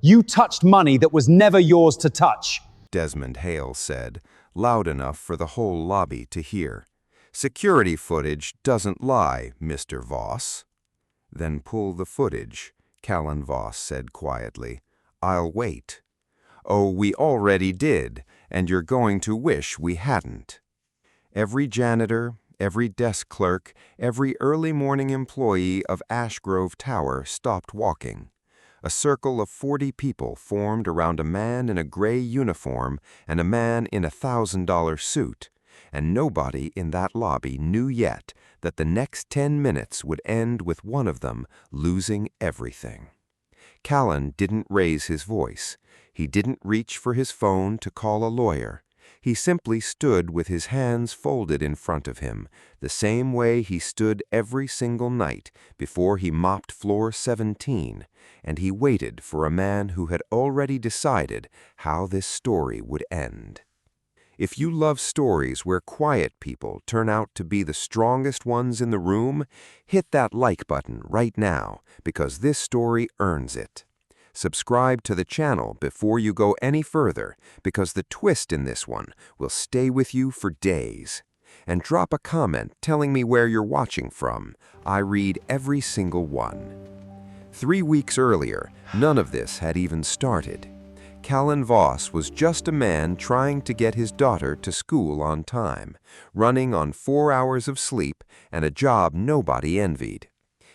You touched money that was never yours to touch. Desmond Hale said, loud enough for the whole lobby to hear. Security footage doesn't lie, Mr. Voss. Then pull the footage, Callan Voss said quietly. I'll wait. Oh, we already did, and you're going to wish we hadn't. Every janitor, every desk clerk, every early morning employee of Ashgrove Tower stopped walking. A circle of 40 people formed around a man in a gray uniform and a man in a $1,000 suit, and nobody in that lobby knew yet that the next 10 minutes would end with one of them losing everything. Callan didn't raise his voice. He didn't reach for his phone to call a lawyer. He simply stood with his hands folded in front of him, the same way he stood every single night before he mopped floor 17, and he waited for a man who had already decided how this story would end. If you love stories where quiet people turn out to be the strongest ones in the room, hit that like button right now, because this story earns it. Subscribe to the channel before you go any further, because the twist in this one will stay with you for days. And drop a comment telling me where you're watching from. I read every single one. 3 weeks earlier, none of this had even started. Callan Voss was just a man trying to get his daughter to school on time, running on 4 hours of sleep and a job nobody envied.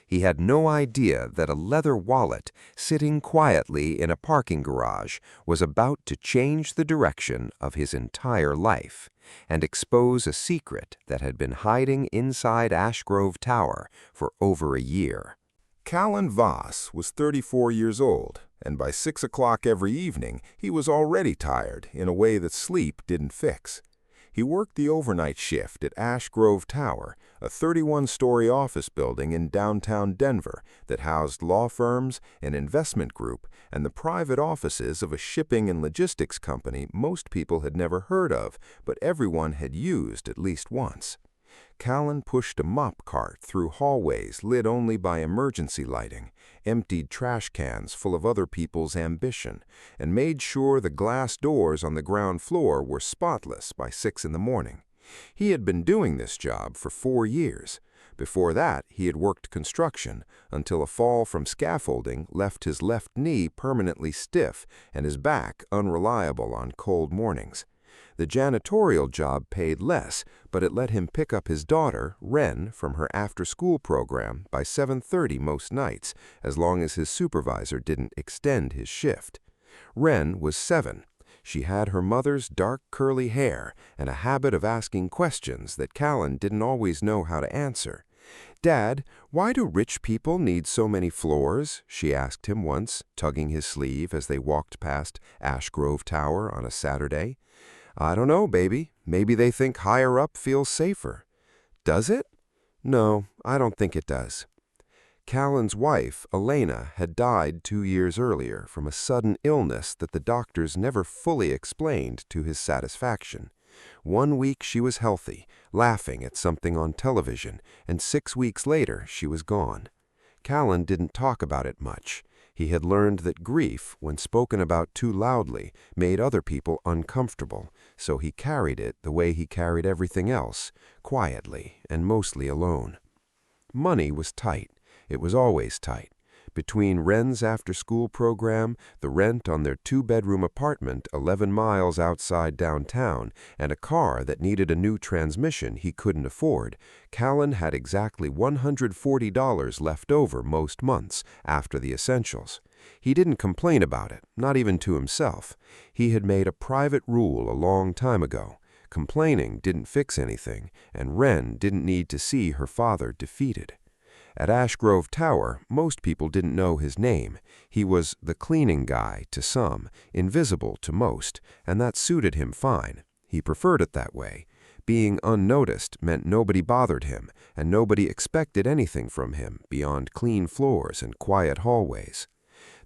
He had no idea that a leather wallet sitting quietly in a parking garage was about to change the direction of his entire life and expose a secret that had been hiding inside Ashgrove Tower for over a year. Callan Voss was 34 years old, and by 6 o'clock every evening he was already tired in a way that sleep didn't fix. He worked the overnight shift at Ashgrove Tower, a 31-story office building in downtown Denver that housed law firms, an investment group, and the private offices of a shipping and logistics company most people had never heard of, but everyone had used at least once. Callan pushed a mop cart through hallways lit only by emergency lighting, emptied trash cans full of other people's ambition, and made sure the glass doors on the ground floor were spotless by 6 in the morning. He had been doing this job for 4 years. Before that, he had worked construction until a fall from scaffolding left his left knee permanently stiff and his back unreliable on cold mornings. The janitorial job paid less, but it let him pick up his daughter, Wren, from her after-school program by 7:30 most nights, as long as his supervisor didn't extend his shift. Wren was 7. She had her mother's dark curly hair and a habit of asking questions that Callan didn't always know how to answer. "Dad, why do rich people need so many floors?" she asked him once, tugging his sleeve as they walked past Ashgrove Tower on a Saturday. "I don't know, baby. Maybe they think higher up feels safer." "Does it?" "No, I don't think it does." Callan's wife, Elena, had died 2 years earlier from a sudden illness that the doctors never fully explained to his satisfaction. 1 week she was healthy, laughing at something on television, and 6 weeks later she was gone. Callan didn't talk about it much. He had learned that grief, when spoken about too loudly, made other people uncomfortable, so he carried it the way he carried everything else, quietly and mostly alone. Money was tight. It was always tight. Between Wren's after-school program, the rent on their 2-bedroom apartment 11 miles outside downtown, and a car that needed a new transmission he couldn't afford, Callan had exactly $140 left over most months after the essentials. He didn't complain about it, not even to himself. He had made a private rule a long time ago. Complaining didn't fix anything, and Wren didn't need to see her father defeated. At Ashgrove Tower, most people didn't know his name. He was the cleaning guy to some, invisible to most, and that suited him fine. He preferred it that way. Being unnoticed meant nobody bothered him, and nobody expected anything from him beyond clean floors and quiet hallways.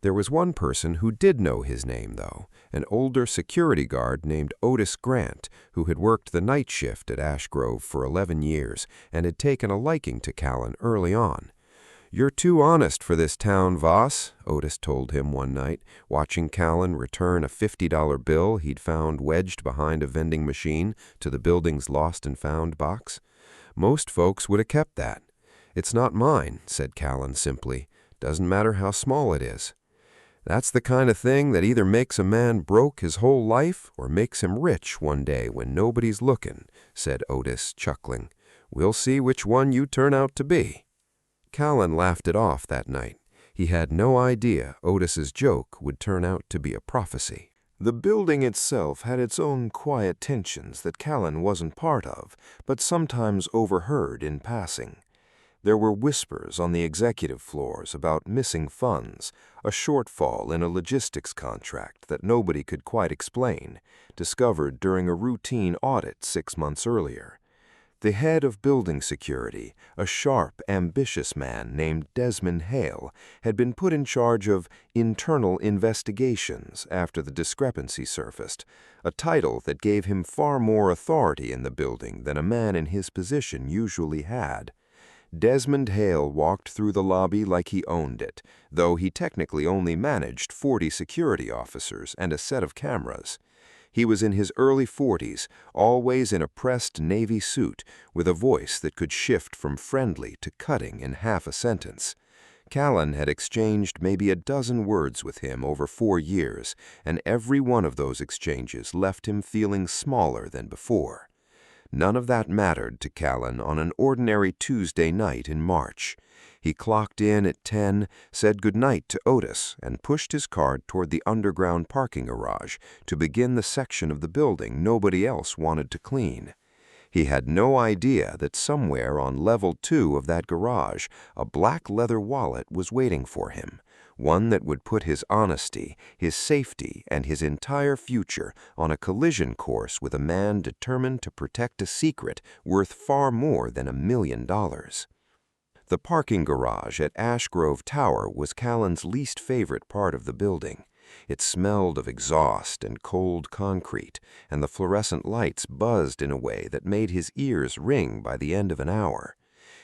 There was one person who did know his name, though, an older security guard named Otis Grant, who had worked the night shift at Ashgrove for 11 years and had taken a liking to Callan early on. "You're too honest for this town, Voss," Otis told him one night, watching Callan return a $50 bill he'd found wedged behind a vending machine to the building's lost and found box. "Most folks would have kept that." "It's not mine," said Callan simply. "Doesn't matter how small it is." "That's the kind of thing that either makes a man broke his whole life or makes him rich one day when nobody's looking," said Otis, chuckling. "We'll see which one you turn out to be." Callan laughed it off that night. He had no idea Otis's joke would turn out to be a prophecy. The building itself had its own quiet tensions that Callan wasn't part of, but sometimes overheard in passing. There were whispers on the executive floors about missing funds, a shortfall in a logistics contract that nobody could quite explain, discovered during a routine audit 6 months earlier. The head of building security, a sharp, ambitious man named Desmond Hale, had been put in charge of internal investigations after the discrepancy surfaced, a title that gave him far more authority in the building than a man in his position usually had. Desmond Hale walked through the lobby like he owned it, though he technically only managed 40 security officers and a set of cameras. He was in his early 40s, always in a pressed navy suit, with a voice that could shift from friendly to cutting in half a sentence. Callan had exchanged maybe a dozen words with him over 4 years, and every one of those exchanges left him feeling smaller than before. None of that mattered to Callan on an ordinary Tuesday night in March. He clocked in at 10, said goodnight to Otis, and pushed his cart toward the underground parking garage to begin the section of the building nobody else wanted to clean. He had no idea that somewhere on level 2 of that garage a black leather wallet was waiting for him, one that would put his honesty, his safety, and his entire future on a collision course with a man determined to protect a secret worth far more than $1 million. The parking garage at Ash Grove Tower was Callan's least favorite part of the building. It smelled of exhaust and cold concrete, and the fluorescent lights buzzed in a way that made his ears ring by the end of an hour.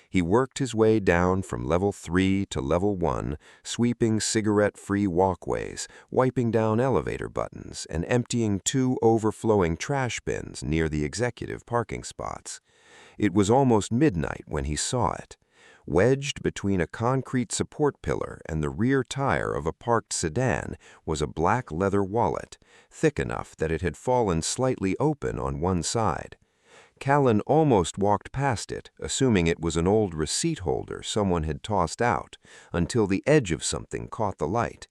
He worked his way down from level 3 to level 1, sweeping cigarette-free walkways, wiping down elevator buttons, and emptying 2 overflowing trash bins near the executive parking spots. It was almost midnight when he saw it. Wedged between a concrete support pillar and the rear tire of a parked sedan was a black leather wallet, thick enough that it had fallen slightly open on one side. Callan almost walked past it, assuming it was an old receipt holder someone had tossed out, until the edge of something caught the light.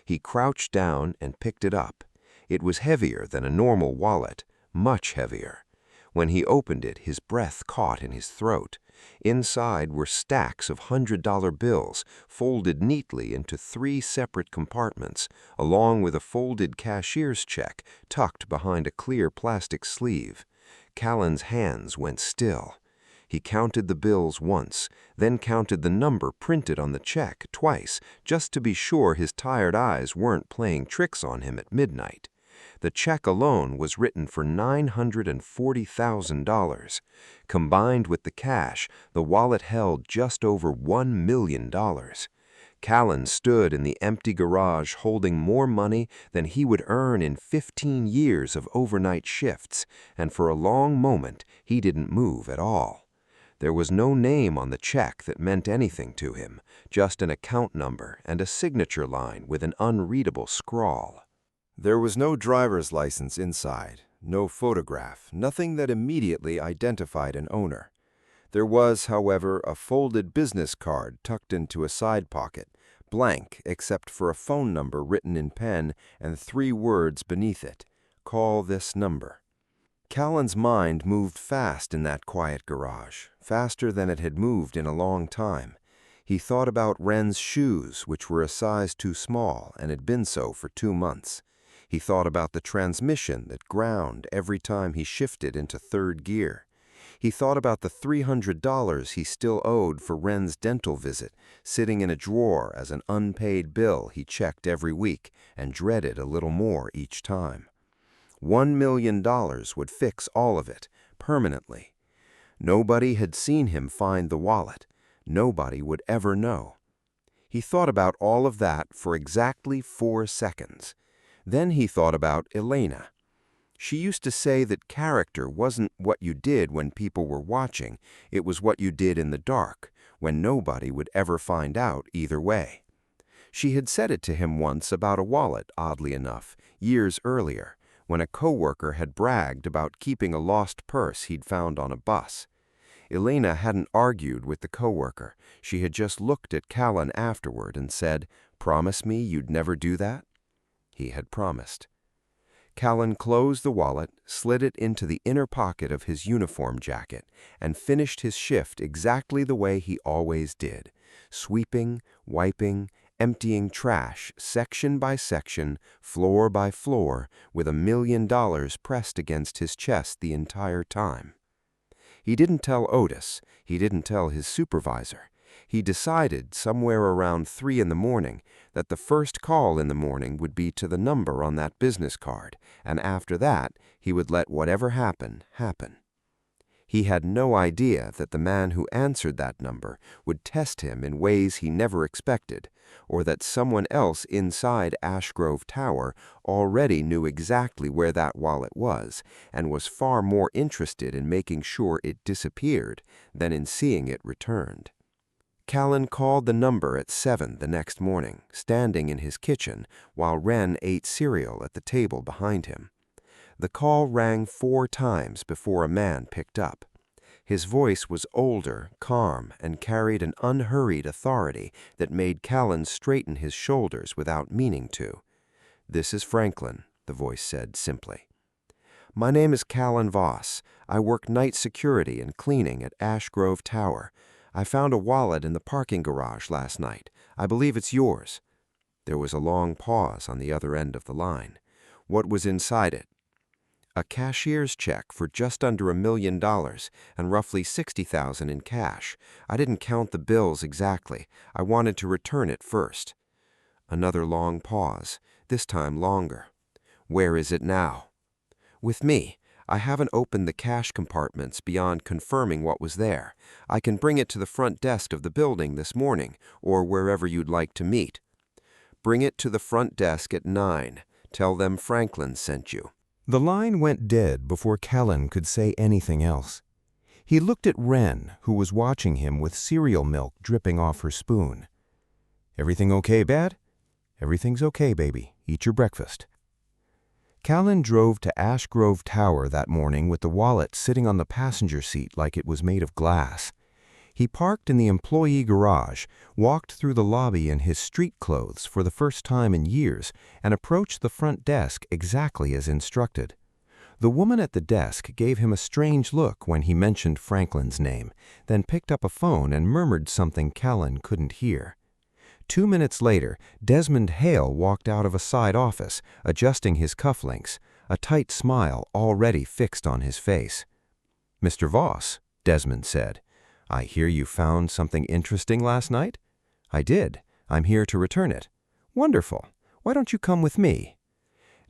He crouched down and picked it up. It was heavier than a normal wallet, much heavier. When he opened it, his breath caught in his throat. Inside were stacks of $100 bills, folded neatly into 3 separate compartments, along with a folded cashier's check tucked behind a clear plastic sleeve. Callan's hands went still. He counted the bills once, then counted the number printed on the check twice, just to be sure his tired eyes weren't playing tricks on him at midnight. The check alone was written for $940,000. Combined with the cash, the wallet held just over $1 million. Callan stood in the empty garage holding more money than he would earn in 15 years of overnight shifts, and for a long moment he didn't move at all. There was no name on the check that meant anything to him, just an account number and a signature line with an unreadable scrawl. There was no driver's license inside, no photograph, nothing that immediately identified an owner. There was, however, a folded business card tucked into a side pocket, blank except for a phone number written in pen and 3 words beneath it: "Call this number." Callan's mind moved fast in that quiet garage, faster than it had moved in a long time. He thought about Wren's shoes, which were a size too small and had been so for 2 months. He thought about the transmission that ground every time he shifted into 3rd gear. He thought about the $300 he still owed for Wren's dental visit, sitting in a drawer as an unpaid bill he checked every week and dreaded a little more each time. $1 million would fix all of it, permanently. Nobody had seen him find the wallet. Nobody would ever know. He thought about all of that for exactly 4 seconds. Then he thought about Elena. She used to say that character wasn't what you did when people were watching, it was what you did in the dark, when nobody would ever find out either way. She had said it to him once about a wallet, oddly enough, years earlier, when a coworker had bragged about keeping a lost purse he'd found on a bus. Elena hadn't argued with the coworker. She had just looked at Callan afterward and said, "Promise me you'd never do that?" He had promised. Callan closed the wallet, slid it into the inner pocket of his uniform jacket, and finished his shift exactly the way he always did, sweeping, wiping, emptying trash section by section, floor by floor, with $1 million pressed against his chest the entire time. He didn't tell Otis, he didn't tell his supervisor. He decided somewhere around 3 in the morning that the first call in the morning would be to the number on that business card, and after that he would let whatever happen, happen. He had no idea that the man who answered that number would test him in ways he never expected, or that someone else inside Ash Grove Tower already knew exactly where that wallet was and was far more interested in making sure it disappeared than in seeing it returned. Callan called the number at 7 the next morning, standing in his kitchen while Wren ate cereal at the table behind him. The call rang 4 times before a man picked up. His voice was older, calm, and carried an unhurried authority that made Callan straighten his shoulders without meaning to. "This is Franklin," the voice said simply. "My name is Callan Voss. I work night security and cleaning at Ash Grove Tower. I found a wallet in the parking garage last night. I believe it's yours." There was a long pause on the other end of the line. "What was inside it?" "A cashier's check for just under $1 million and roughly $60,000 in cash. I didn't count the bills exactly. I wanted to return it first." Another long pause, this time longer. "Where is it now?" "With me. I haven't opened the cash compartments beyond confirming what was there. I can bring it to the front desk of the building this morning, or wherever you'd like to meet." "Bring it to the front desk at 9. Tell them Franklin sent you." The line went dead before Callan could say anything else. He looked at Wren, who was watching him with cereal milk dripping off her spoon. "Everything okay, Dad?" "Everything's okay, baby. Eat your breakfast." Callan drove to Ash Grove Tower that morning with the wallet sitting on the passenger seat like it was made of glass. He parked in the employee garage, walked through the lobby in his street clothes for the first time in years, and approached the front desk exactly as instructed. The woman at the desk gave him a strange look when he mentioned Franklin's name, then picked up a phone and murmured something Callan couldn't hear. 2 minutes later, Desmond Hale walked out of a side office, adjusting his cufflinks, a tight smile already fixed on his face. "Mr. Voss," Desmond said, "I hear you found something interesting last night?" "I did. I'm here to return it." "Wonderful. Why don't you come with me?"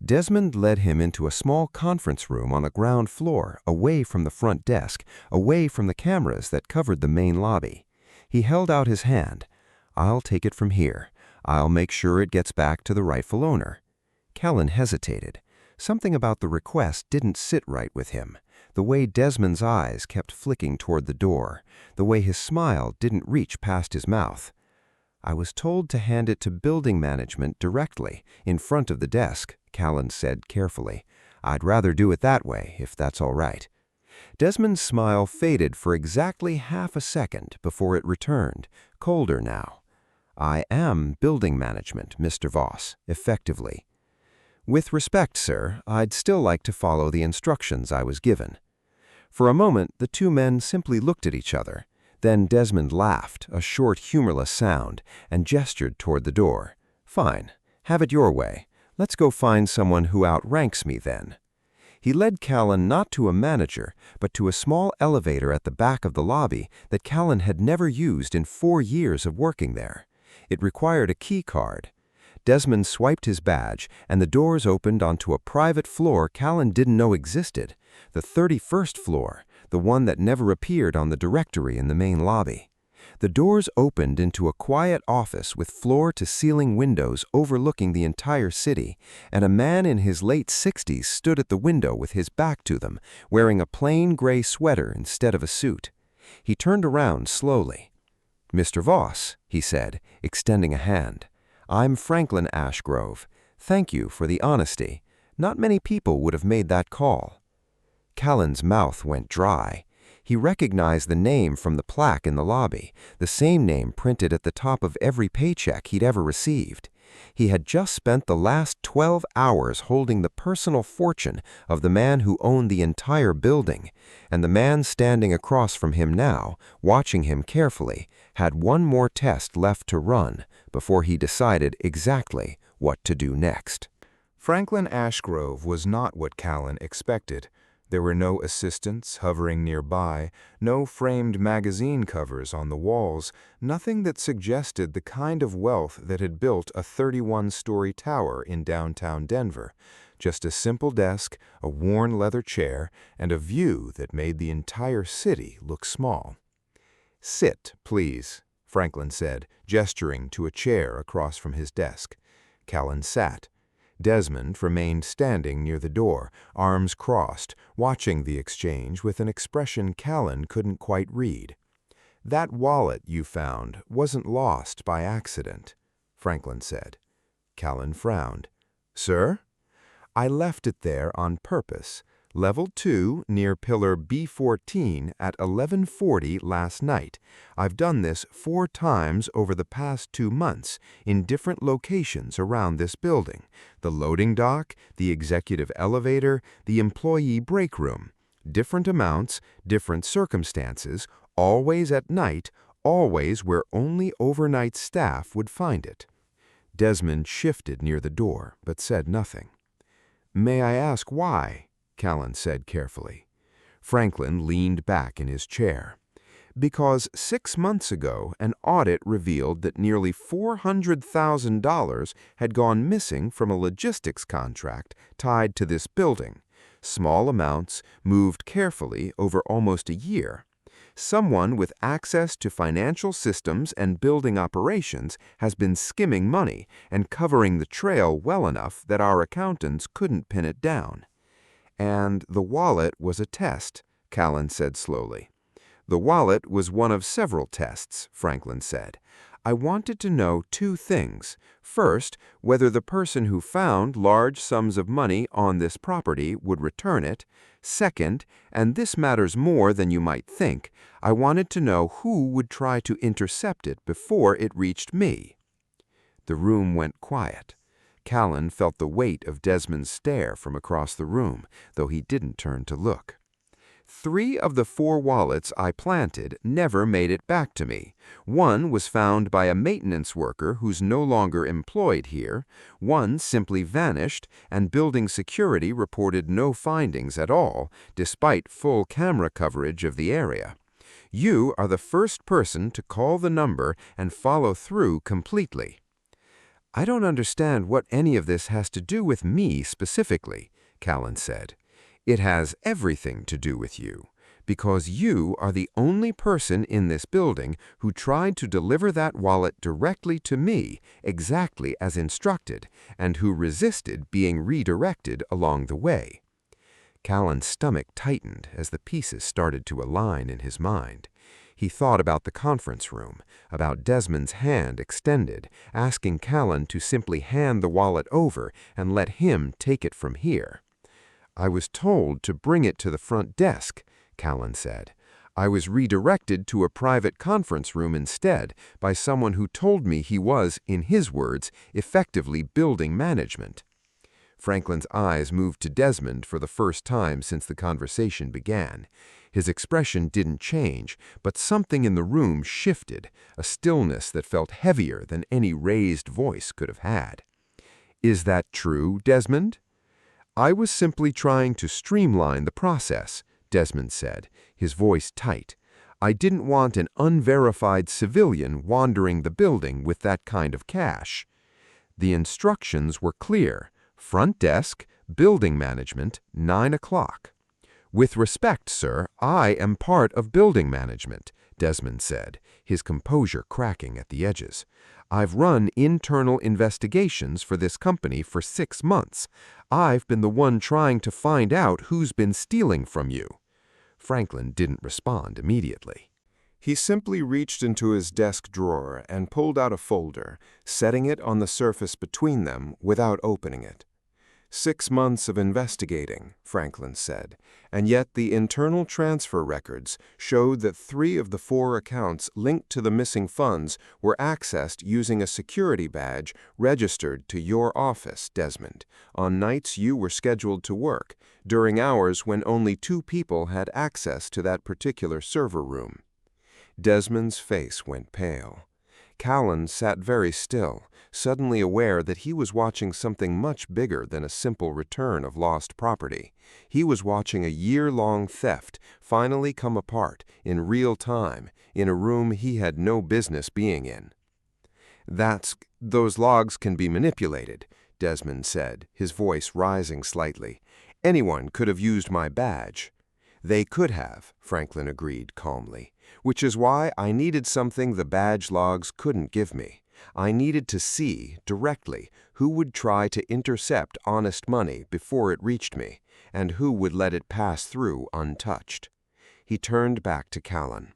Desmond led him into a small conference room on the ground floor, away from the front desk, away from the cameras that covered the main lobby. He held out his hand. "I'll take it from here. I'll make sure it gets back to the rightful owner." Callan hesitated. Something about the request didn't sit right with him. The way Desmond's eyes kept flicking toward the door, the way his smile didn't reach past his mouth. "I was told to hand it to building management directly, in front of the desk," Callan said carefully. "I'd rather do it that way, if that's all right." Desmond's smile faded for exactly half a second before it returned, colder now. "I am building management, Mr. Voss, effectively." "With respect, sir, I'd still like to follow the instructions I was given." For a moment, the two men simply looked at each other. Then Desmond laughed, a short, humorless sound, and gestured toward the door. "Fine. Have it your way. Let's go find someone who outranks me then." He led Callan not to a manager, but to a small elevator at the back of the lobby that Callan had never used in 4 years of working there. It required a key card. Desmond swiped his badge, and the doors opened onto a private floor Callan didn't know existed, the 31st floor, the one that never appeared on the directory in the main lobby. The doors opened into a quiet office with floor-to-ceiling windows overlooking the entire city, and a man in his late 60s stood at the window with his back to them, wearing a plain gray sweater instead of a suit. He turned around slowly. "Mr. Voss," he said, extending a hand. "I'm Franklin Ashgrove. Thank you for the honesty. Not many people would have made that call." Callan's mouth went dry. He recognized the name from the plaque in the lobby, the same name printed at the top of every paycheck he'd ever received. He had just spent the last 12 hours holding the personal fortune of the man who owned the entire building, and the man standing across from him now, watching him carefully, had one more test left to run before he decided exactly what to do next. Franklin Ashgrove was not what Callan expected. There were no assistants hovering nearby, no framed magazine covers on the walls, nothing that suggested the kind of wealth that had built a 31-story tower in downtown Denver. Just a simple desk, a worn leather chair, and a view that made the entire city look small. "Sit, please," Franklin said, gesturing to a chair across from his desk. Callan sat. Desmond remained standing near the door, arms crossed, watching the exchange with an expression Callan couldn't quite read. "That wallet you found wasn't lost by accident," Franklin said. Callan frowned. "Sir?" "I left it there on purpose. Level 2 near pillar B14 at 11:40 last night. I've done this 4 times over the past 2 months in different locations around this building. The loading dock, the executive elevator, the employee break room. Different amounts, different circumstances, always at night, always where only overnight staff would find it." Desmond shifted near the door, but said nothing. "May I ask why?" Callan said carefully. Franklin leaned back in his chair. "Because 6 months ago, an audit revealed that nearly $400,000 had gone missing from a logistics contract tied to this building. Small amounts, moved carefully over almost a year. Someone with access to financial systems and building operations has been skimming money and covering the trail well enough that our accountants couldn't pin it down." "And the wallet was a test," Callan said slowly. "The wallet was one of several tests," Franklin said. "I wanted to know 2 things. First, whether the person who found large sums of money on this property would return it. Second, and this matters more than you might think, I wanted to know who would try to intercept it before it reached me." The room went quiet. Callan felt the weight of Desmond's stare from across the room, though he didn't turn to look. 3 of the 4 wallets I planted never made it back to me. One was found by a maintenance worker who's no longer employed here. One simply vanished, and building security reported no findings at all, despite full camera coverage of the area. You are the first person to call the number and follow through completely. "I don't understand what any of this has to do with me specifically," Callan said. "It has everything to do with you, because you are the only person in this building who tried to deliver that wallet directly to me, exactly as instructed, and who resisted being redirected along the way." Callan's stomach tightened as the pieces started to align in his mind. He thought about the conference room, about Desmond's hand extended, asking Callan to simply hand the wallet over and let him take it from here. "I was told to bring it to the front desk," Callan said. "I was redirected to a private conference room instead by someone who told me he was, in his words, effectively building management." Franklin's eyes moved to Desmond for the first time since the conversation began. His expression didn't change, but something in the room shifted, a stillness that felt heavier than any raised voice could have had. "Is that true, Desmond?" "I was simply trying to streamline the process," Desmond said, his voice tight. "I didn't want an unverified civilian wandering the building with that kind of cash." The instructions were clear. Front desk, building management, 9 o'clock. "With respect, sir, I am part of building management," Desmond said, his composure cracking at the edges. "I've run internal investigations for this company for 6 months. I've been the one trying to find out who's been stealing from you." Franklin didn't respond immediately. He simply reached into his desk drawer and pulled out a folder, setting it on the surface between them without opening it. 6 months of investigating, Franklin said, and yet the internal transfer records showed that 3 of the 4 accounts linked to the missing funds were accessed using a security badge registered to your office, Desmond, on nights you were scheduled to work, during hours when only 2 people had access to that particular server room. Desmond's face went pale. Callan sat very still, suddenly aware that he was watching something much bigger than a simple return of lost property. He was watching a year-long theft finally come apart in real time in a room he had no business being in. "Those logs can be manipulated," Desmond said, his voice rising slightly. "Anyone could have used my badge." "They could have," Franklin agreed calmly, "which is why I needed something the badge logs couldn't give me. I needed to see, directly, who would try to intercept honest money before it reached me, and who would let it pass through untouched." He turned back to Callan.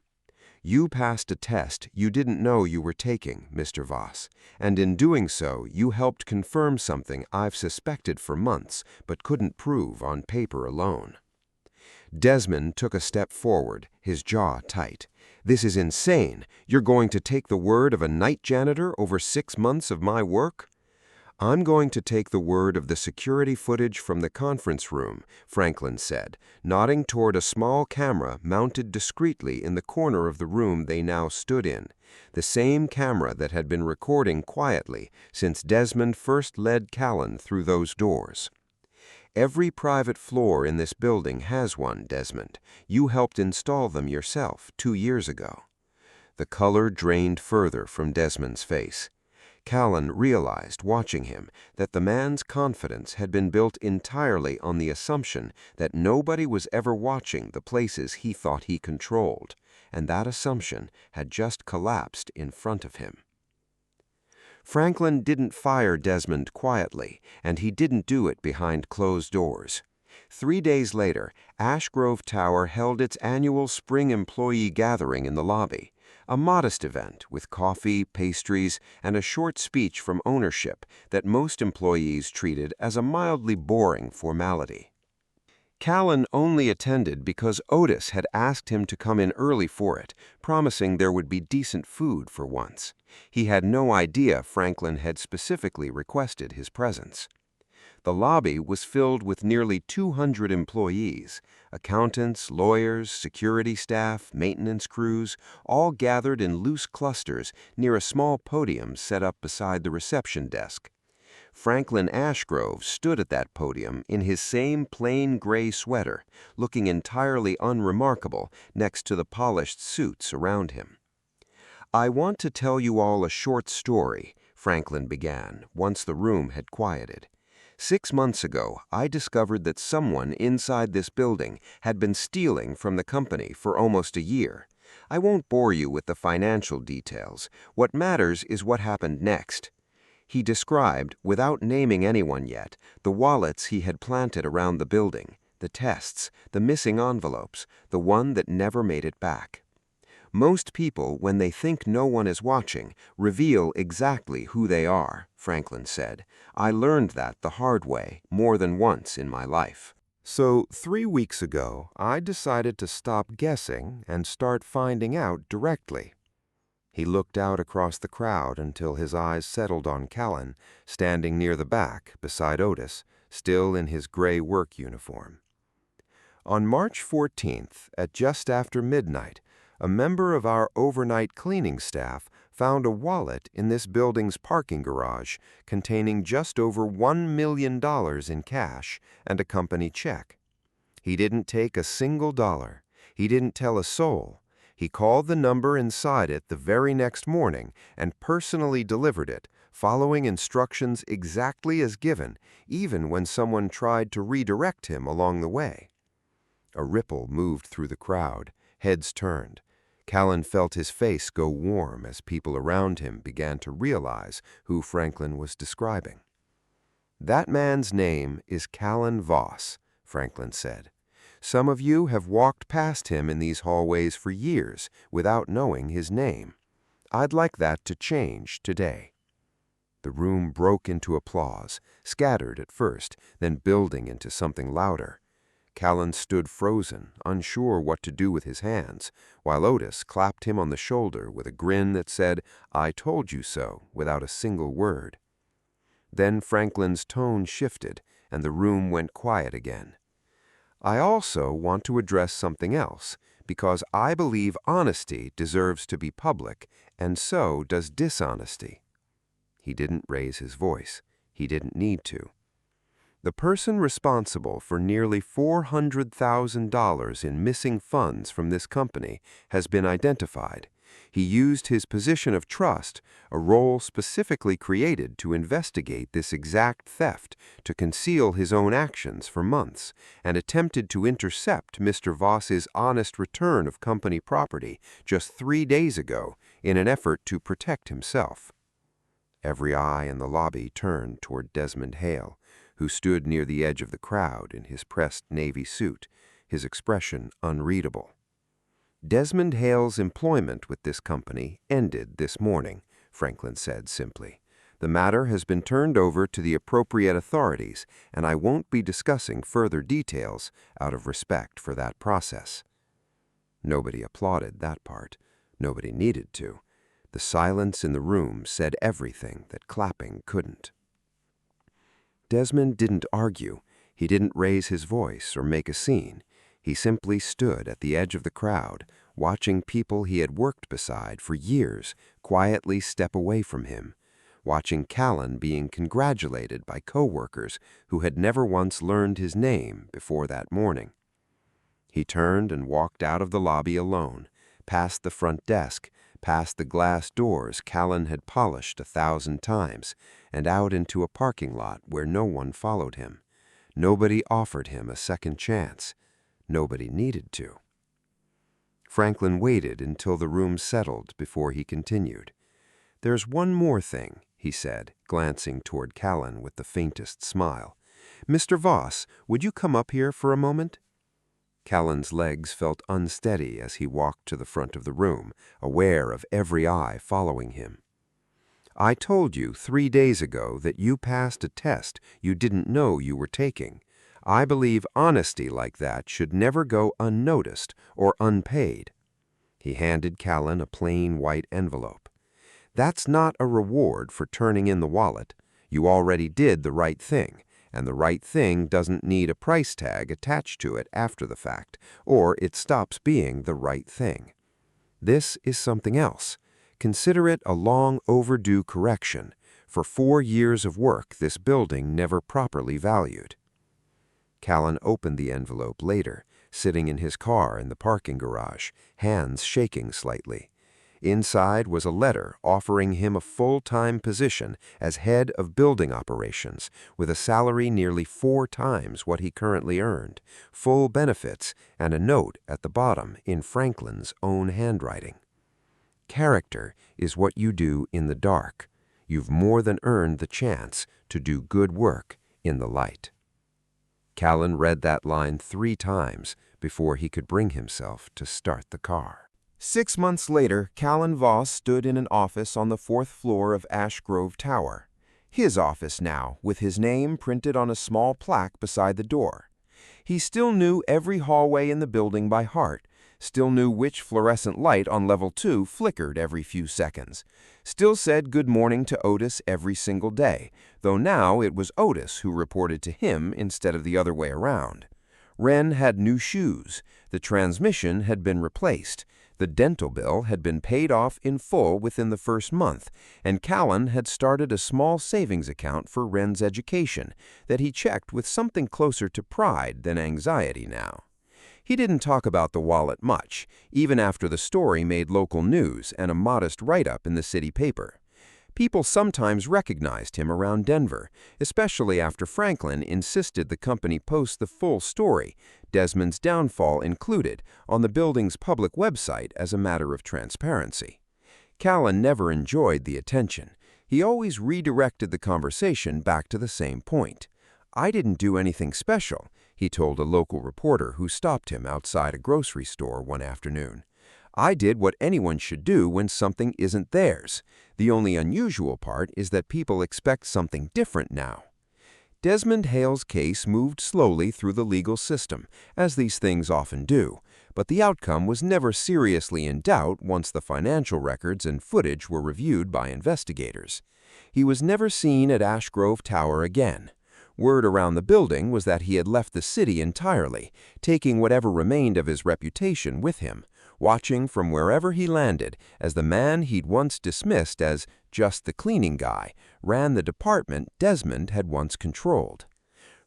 "You passed a test you didn't know you were taking, Mr. Voss, and in doing so you helped confirm something I've suspected for months but couldn't prove on paper alone." Desmond took a step forward, his jaw tight. "This is insane. You're going to take the word of a night janitor over 6 months of my work?" "I'm going to take the word of the security footage from the conference room," Franklin said, nodding toward a small camera mounted discreetly in the corner of the room they now stood in, the same camera that had been recording quietly since Desmond first led Callan through those doors. "Every private floor in this building has one, Desmond. You helped install them yourself 2 years ago." The color drained further from Desmond's face. Callan realized, watching him, that the man's confidence had been built entirely on the assumption that nobody was ever watching the places he thought he controlled, and that assumption had just collapsed in front of him. Franklin didn't fire Desmond quietly, and he didn't do it behind closed doors. 3 days later, Ash Grove Tower held its annual spring employee gathering in the lobby, a modest event with coffee, pastries, and a short speech from ownership that most employees treated as a mildly boring formality. Callan only attended because Otis had asked him to come in early for it, promising there would be decent food for once. He had no idea Franklin had specifically requested his presence. The lobby was filled with nearly 200 employees, accountants, lawyers, security staff, maintenance crews, all gathered in loose clusters near a small podium set up beside the reception desk. Franklin Ashgrove stood at that podium in his same plain gray sweater, looking entirely unremarkable next to the polished suits around him. "I want to tell you all a short story," Franklin began, once the room had quieted. 6 months ago, I discovered that someone inside this building had been stealing from the company for almost a year. I won't bore you with the financial details. What matters is what happened next. He described, without naming anyone yet, the wallets he had planted around the building, the tests, the missing envelopes, the one that never made it back. "Most people, when they think no one is watching, reveal exactly who they are," Franklin said. "I learned that the hard way more than once in my life. So 3 weeks ago, I decided to stop guessing and start finding out directly." He looked out across the crowd until his eyes settled on Callan, standing near the back beside Otis, still in his gray work uniform. "On March 14th, at just after midnight, a member of our overnight cleaning staff found a wallet in this building's parking garage containing just over $1 million in cash and a company check. He didn't take a single dollar. He didn't tell a soul. He called the number inside it the very next morning and personally delivered it, following instructions exactly as given, even when someone tried to redirect him along the way. A ripple moved through the crowd, heads turned. Callan felt his face go warm as people around him began to realize who Franklin was describing. "That man's name is Callan Voss," Franklin said. "Some of you have walked past him in these hallways for years without knowing his name. I'd like that to change today." The room broke into applause, scattered at first, then building into something louder. Callan stood frozen, unsure what to do with his hands, while Otis clapped him on the shoulder with a grin that said, "I told you so," without a single word. Then Franklin's tone shifted, and the room went quiet again. "I also want to address something else, because I believe honesty deserves to be public, and so does dishonesty." He didn't raise his voice. He didn't need to. "The person responsible for nearly $400,000 in missing funds from this company has been identified. He used his position of trust, a role specifically created to investigate this exact theft, to conceal his own actions for months, and attempted to intercept Mr. Voss's honest return of company property just 3 days ago in an effort to protect himself." Every eye in the lobby turned toward Desmond Hale, who stood near the edge of the crowd in his pressed navy suit, his expression unreadable. "Desmond Hale's employment with this company ended this morning," Franklin said simply. "The matter has been turned over to the appropriate authorities, and I won't be discussing further details out of respect for that process." Nobody applauded that part. Nobody needed to. The silence in the room said everything that clapping couldn't. Desmond didn't argue. He didn't raise his voice or make a scene. He simply stood at the edge of the crowd, watching people he had worked beside for years quietly step away from him, watching Callan being congratulated by co-workers who had never once learned his name before that morning. He turned and walked out of the lobby alone, past the front desk, past the glass doors Callan had polished 1,000 times, and out into a parking lot where no one followed him. Nobody offered him a second chance. Nobody needed to. Franklin waited until the room settled before he continued. "There's one more thing," he said, glancing toward Callan with the faintest smile. "Mr. Voss, would you come up here for a moment?" Callan's legs felt unsteady as he walked to the front of the room, aware of every eye following him. "I told you 3 days ago that you passed a test you didn't know you were taking. I believe honesty like that should never go unnoticed or unpaid." He handed Callan a plain white envelope. "That's not a reward for turning in the wallet. You already did the right thing, and the right thing doesn't need a price tag attached to it after the fact, or it stops being the right thing. This is something else. Consider it a long overdue correction for 4 years of work this building never properly valued." Callan opened the envelope later, sitting in his car in the parking garage, hands shaking slightly. Inside was a letter offering him a full-time position as head of building operations, with a salary nearly 4 times what he currently earned, full benefits, and a note at the bottom in Franklin's own handwriting. "Character is what you do in the dark. You've more than earned the chance to do good work in the light." Callan read that line 3 times before he could bring himself to start the car. 6 months later, Callan Voss stood in an office on the 4th floor of Ash Grove Tower. His office now, with his name printed on a small plaque beside the door. He still knew every hallway in the building by heart, still knew which fluorescent light on level 2 flickered every few seconds, still said good morning to Otis every single day, though now it was Otis who reported to him instead of the other way around. Wren had new shoes, the transmission had been replaced, the dental bill had been paid off in full within the first month, and Callan had started a small savings account for Wren's education that he checked with something closer to pride than anxiety now. He didn't talk about the wallet much, even after the story made local news and a modest write-up in the city paper. People sometimes recognized him around Denver, especially after Franklin insisted the company post the full story, Desmond's downfall included, on the building's public website as a matter of transparency. Callan never enjoyed the attention. He always redirected the conversation back to the same point. "I didn't do anything special," he told a local reporter who stopped him outside a grocery store one afternoon. "I did what anyone should do when something isn't theirs. The only unusual part is that people expect something different now." Desmond Hale's case moved slowly through the legal system, as these things often do, but the outcome was never seriously in doubt once the financial records and footage were reviewed by investigators. He was never seen at Ash Grove Tower again. Word around the building was that he had left the city entirely, taking whatever remained of his reputation with him, watching from wherever he landed as the man he'd once dismissed as just the cleaning guy ran the department Desmond had once controlled.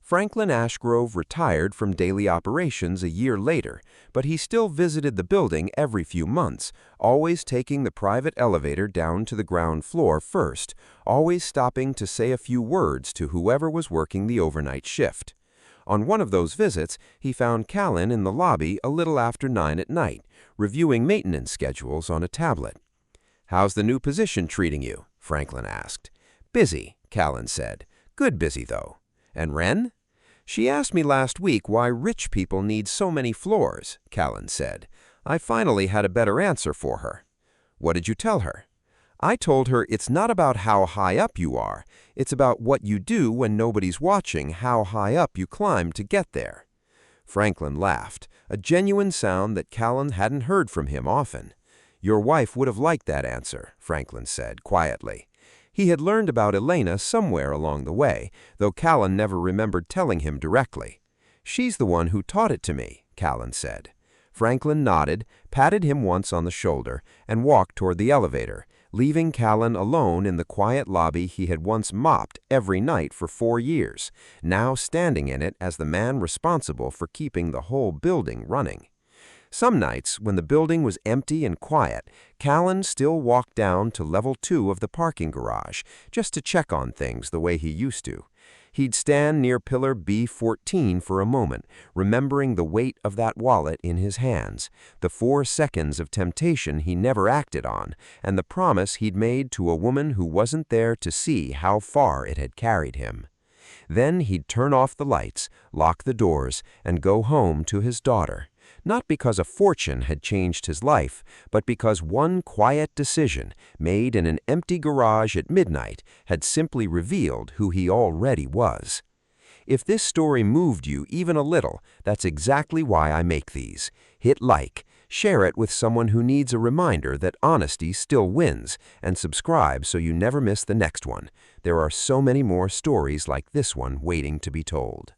Franklin Ashgrove retired from daily operations a year later, but he still visited the building every few months, always taking the private elevator down to the ground floor first, always stopping to say a few words to whoever was working the overnight shift. On one of those visits, he found Callan in the lobby a little after 9 at night, reviewing maintenance schedules on a tablet. "How's the new position treating you?" Franklin asked. "Busy," Callan said. "Good busy, though. And Wren?" "She asked me last week why rich people need so many floors," Callan said. "I finally had a better answer for her." "What did you tell her?" "I told her it's not about how high up you are. It's about what you do when nobody's watching how high up you climb to get there." Franklin laughed, a genuine sound that Callan hadn't heard from him often. "Your wife would have liked that answer," Franklin said quietly. He had learned about Elena somewhere along the way, though Callan never remembered telling him directly. "She's the one who taught it to me," Callan said. Franklin nodded, patted him once on the shoulder, and walked toward the elevator, leaving Callan alone in the quiet lobby he had once mopped every night for 4 years, now standing in it as the man responsible for keeping the whole building running. Some nights, when the building was empty and quiet, Callan still walked down to level 2 of the parking garage, just to check on things the way he used to. He'd stand near pillar B14 for a moment, remembering the weight of that wallet in his hands, the 4 seconds of temptation he never acted on, and the promise he'd made to a woman who wasn't there to see how far it had carried him. Then he'd turn off the lights, lock the doors, and go home to his daughter. Not because a fortune had changed his life, but because one quiet decision, made in an empty garage at midnight, had simply revealed who he already was. If this story moved you even a little, that's exactly why I make these. Hit like, share it with someone who needs a reminder that honesty still wins, and subscribe so you never miss the next one. There are so many more stories like this one waiting to be told.